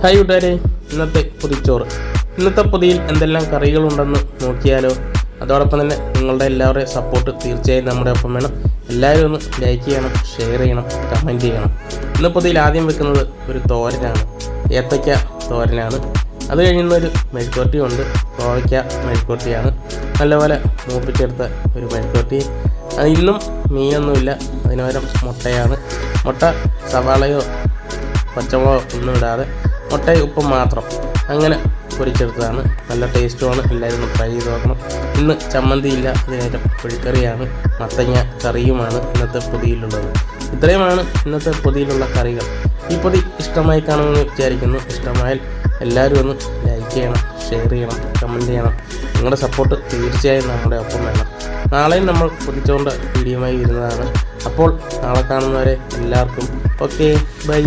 Hi കൂട്ടുകാരെ, ഇന്നത്തെ പൊതിച്ചോറ്. ഇന്നത്തെ പൊതിയിൽ എന്തെല്ലാം കറികളുണ്ടെന്ന് നോക്കിയാലോ. അതോടൊപ്പം തന്നെ നിങ്ങളുടെ എല്ലാവരുടെയും സപ്പോർട്ട് തീർച്ചയായും നമ്മുടെ ഒപ്പം വേണം. എല്ലാവരും ഒന്ന് ലൈക്ക് ചെയ്യണം, ഷെയർ ചെയ്യണം, കമൻറ്റ് ചെയ്യണം. ഇന്ന് പൊതിയിൽ ആദ്യം വെക്കുന്നത് ഒരു തോരനാണ്, ഏത്തയ്ക്ക തോരനാണ്. അത് കഴിയുന്നൊരു മെഴുക്കുവരട്ടിയുണ്ട്, കോവയ്ക്ക മെഴുക്കുവരട്ടിയാണ്. നല്ലപോലെ മൂപ്പിച്ചെടുത്ത ഒരു മെഴുക്കുവരട്ടി. ഇന്നും മീനൊന്നുമില്ല, അതിന് പകരം മുട്ടയാണ്. മുട്ട സവാളയോ പച്ചമുളകോ ഒന്നും ഇടാതെ മുട്ടയും ഉപ്പും മാത്രം അങ്ങനെ പൊരിച്ചെടുത്തതാണ്. നല്ല ടേസ്റ്റുമാണ്, എല്ലാവരും ഒന്ന് ട്രൈ ചെയ്ത് നോക്കണം. ഇന്ന് ചമ്മന്തി ഇല്ല, അതിനേറ്റം പുളിക്കറിയാണ്, മത്തങ്ങ കറിയുമാണ് ഇന്നത്തെ പൊതിയിലുള്ളത്. ഇത്രയുമാണ് ഇന്നത്തെ പൊതിയിലുള്ള കറികൾ. ഈ പൊതി ഇഷ്ടമായി കാണുമെന്ന് വിചാരിക്കുന്നു. ഇഷ്ടമായാൽ എല്ലാവരും ഒന്ന് ലൈക്ക് ചെയ്യണം, ഷെയർ ചെയ്യണം, കമൻറ്റ് ചെയ്യണം. നിങ്ങളുടെ സപ്പോർട്ട് തീർച്ചയായും നമ്മുടെ ഒപ്പം വേണം. നാളെയും നമ്മൾ പൊതിച്ചുകൊണ്ട് വീഡിയോയുമായി വരുന്നതാണ്. അപ്പോൾ നാളെ കാണുന്നവരെ എല്ലാവർക്കും ഓക്കെ, ബൈ.